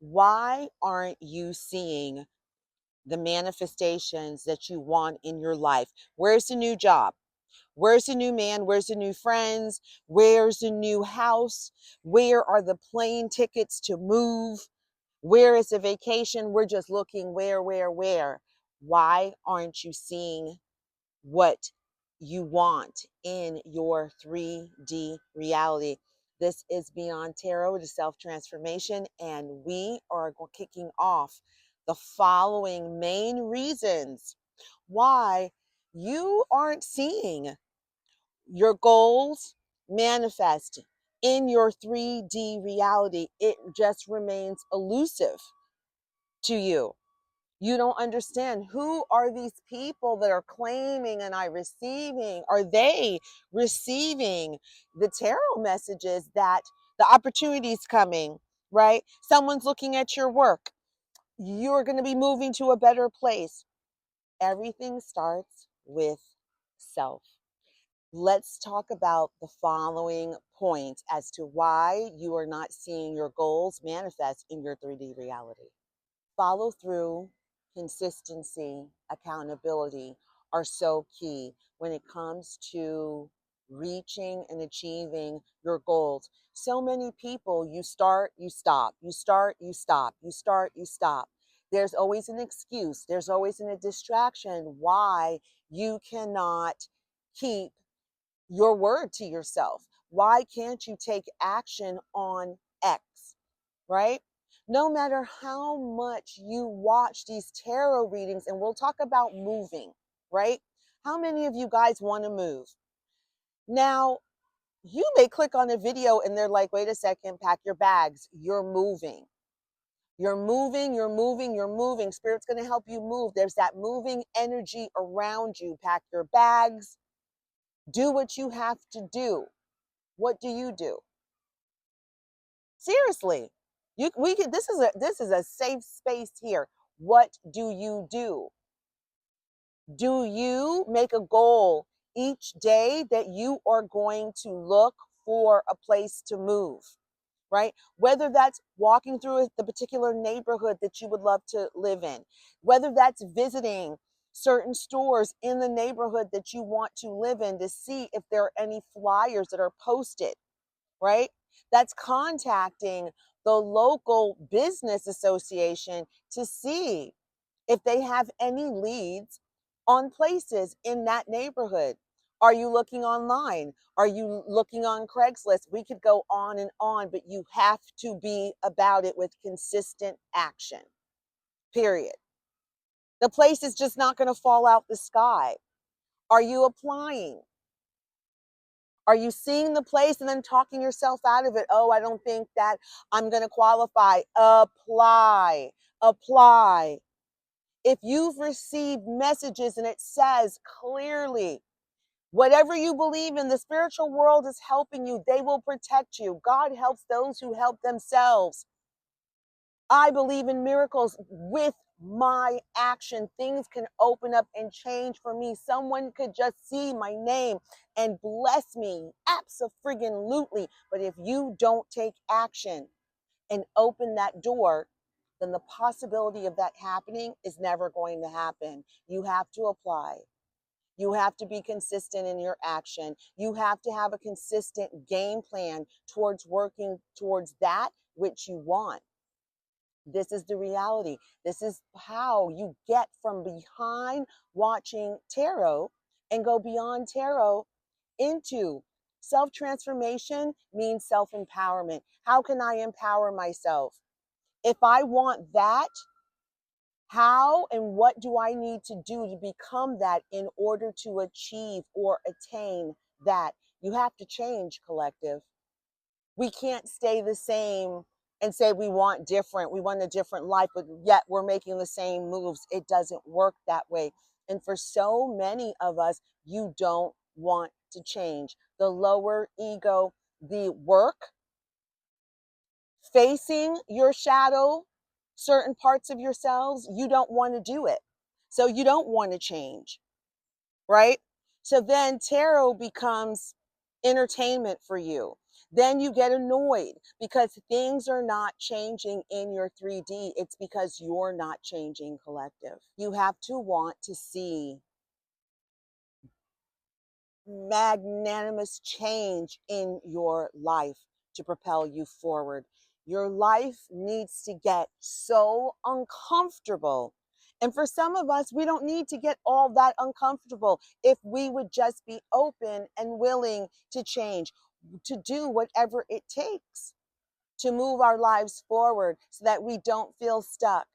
Why aren't you seeing the manifestations that you want in your life? Where's the new job? Where's the new man? Where's the new friends? Where's the new house? Where are the plane tickets to move? Where is the vacation? We're just looking where? Why aren't you seeing what you want in your 3D reality? This is Beyond Tarot, the self transformation, and we are kicking off the following main reasons why you aren't seeing your goals manifest in your 3D reality. It just remains elusive to you. You don't understand, who are these people that are claiming and I receiving? Are they receiving the tarot messages that the opportunities coming, right? Someone's looking at your work. You're going to be moving to a better place. Everything starts with self. Let's talk about the following points as to why you are not seeing your goals manifest in your 3D reality. Follow through, consistency, accountability are so key when it comes to reaching and achieving your goals. So many people, you start, you stop, you start, you stop, you start, you stop. There's always an excuse, there's always a distraction why you cannot keep your word to yourself. Why can't you take action on X, right? No matter how much you watch these tarot readings, and we'll talk about moving, right? How many of you guys want to move? Now, you may click on a video and they're like, wait a second, pack your bags. You're moving. You're moving, you're moving, you're moving. Spirit's going to help you move. There's that moving energy around you. Pack your bags. Do what you have to do. What do you do? Seriously, we can. This is a safe space here. What do you do? Do you make a goal each day that you are going to look for a place to move, right? Whether that's walking through the particular neighborhood that you would love to live in, whether that's visiting certain stores in the neighborhood that you want to live in to see if there are any flyers that are posted, right? That's contacting the local business association to see if they have any leads on places in that neighborhood. Are you looking online? Are you looking on Craigslist? We could go on, but you have to be about it with consistent action, period. The place is just not going to fall out the sky. Are you applying? Are you seeing the place and then talking yourself out of it? Oh, I don't think that I'm going to qualify. Apply, apply. If you've received messages and it says clearly, whatever you believe in, the spiritual world is helping you. They will protect you. God helps those who help themselves. I believe in miracles. With my action, things can open up and change for me. Someone could just see my name and bless me. Abso-friggin-lutely. But if you don't take action and open that door, then the possibility of that happening is never going to happen. You have to apply. You have to be consistent in your action. You have to have a consistent game plan towards working towards that which you want. This is the reality. This is how you get from behind watching tarot and go beyond tarot into self transformation. Means self empowerment. How can I empower myself? If I want that, how and what do I need to do to become that in order to achieve or attain that? You have to change, collective. We can't stay the same and say we want different, we want a different life, but yet we're making the same moves. It doesn't work that way. And for so many of us, you don't want to change. The lower ego, the work, facing your shadow, certain parts of yourselves, you don't want to do it. So you don't want to change, right? So then tarot becomes entertainment for you. Then you get annoyed because things are not changing in your 3D. It's because you're not changing, collective. You have to want to see magnanimous change in your life to propel you forward. Your life needs to get so uncomfortable. And for some of us, we don't need to get all that uncomfortable if we would just be open and willing to change, to do whatever it takes to move our lives forward so that we don't feel stuck.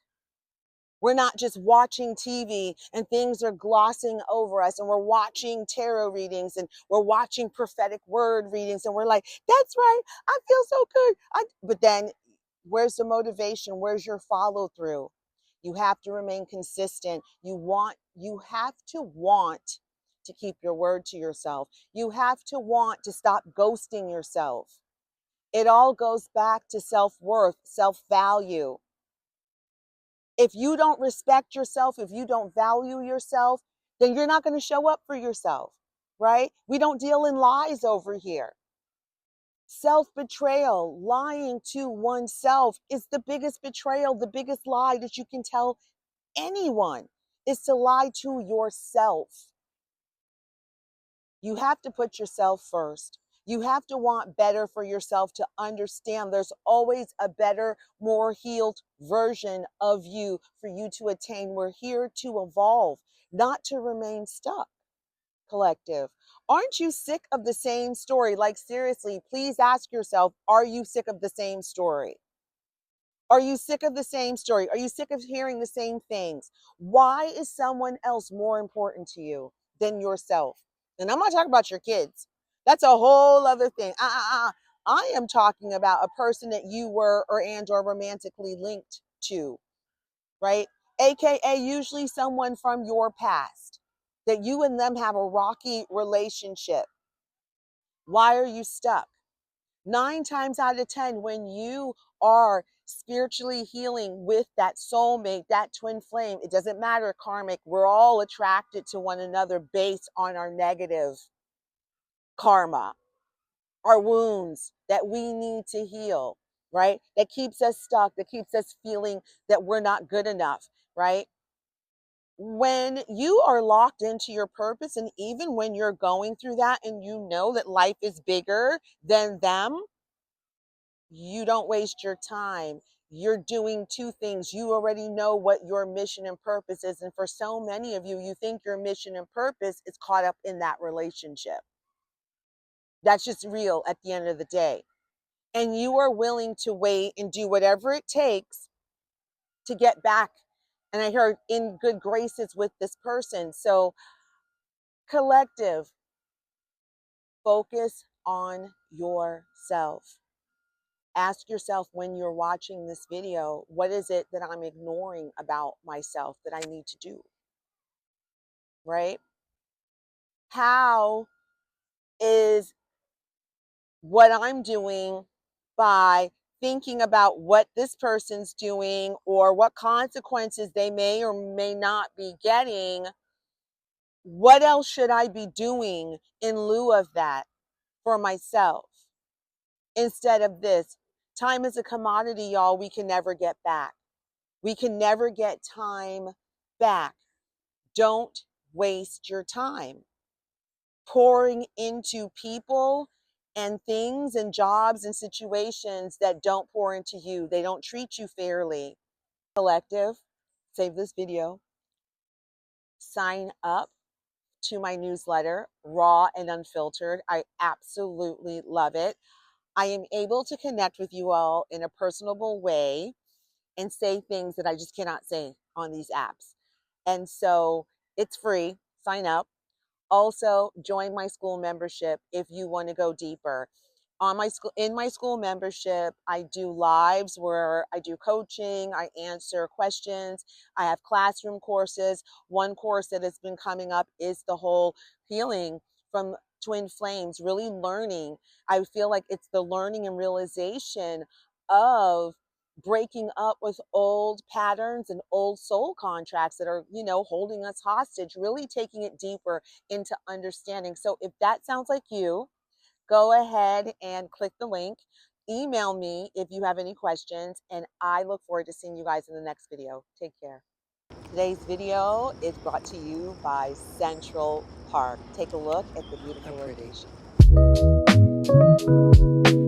We're not just watching TV and things are glossing over us, and we're watching tarot readings and we're watching prophetic word readings, and we're like, that's right, I feel so good. But then where's the motivation? Where's your follow through? You have to remain consistent. You have to want to keep your word to yourself. You have to want to stop ghosting yourself. It all goes back to self-worth, self-value. If you don't respect yourself, if you don't value yourself, then you're not going to show up for yourself, right? We don't deal in lies over here. Self-betrayal, lying to oneself is the biggest betrayal, the biggest lie that you can tell anyone is to lie to yourself. You have to put yourself first. You have to want better for yourself, to understand there's always a better, more healed version of you for you to attain. We're here to evolve, not to remain stuck, collective. Aren't you sick of the same story? Like, seriously, please ask yourself, are you sick of the same story? Are you sick of the same story? Are you sick of hearing the same things? Why is someone else more important to you than yourself? And I'm not talking about your kids. That's a whole other thing. I am talking about a person that you were or romantically linked to, right? AKA usually someone from your past that you and them have a rocky relationship. Why are you stuck? 9 times out of 10, when you are spiritually healing with that soulmate, that twin flame, it doesn't matter karmic, we're all attracted to one another based on our negative karma, our wounds that we need to heal, right? That keeps us stuck, that keeps us feeling that we're not good enough, right? When you are locked into your purpose, and even when you're going through that and you know that life is bigger than them, you don't waste your time. You're doing two things. You already know what your mission and purpose is. And for so many of you, you think your mission and purpose is caught up in that relationship. That's just real at the end of the day. And you are willing to wait and do whatever it takes to get back. And I heard in good graces with this person. So, collective, focus on yourself. Ask yourself when you're watching this video, what is it that I'm ignoring about myself that I need to do? Right? How is what I'm doing by thinking about what this person's doing or what consequences they may or may not be getting? What else should I be doing in lieu of that for myself instead of this? Time is a commodity, y'all, we can never get back. We can never get time back. Don't waste your time pouring into people and things and jobs and situations that don't pour into you. They don't treat you fairly. Collective, save this video. Sign up to my newsletter, Raw and Unfiltered. I absolutely love it. I am able to connect with you all in a personable way and say things that I just cannot say on these apps. And so it's free. Sign up. Also, join my Skool membership if you want to go deeper. In my Skool membership, I do lives where I do coaching, I answer questions, I have classroom courses. One course that has been coming up is the whole healing from twin flames, really learning. I feel like it's the learning and realization of breaking up with old patterns and old soul contracts that are, holding us hostage, really taking it deeper into understanding. So if that sounds like you, go ahead and click the link. Email me if you have any questions, and I look forward to seeing you guys in the next video. Take care. Today's video is brought to you by Central Park. Take a look at the How beautiful pretty. location.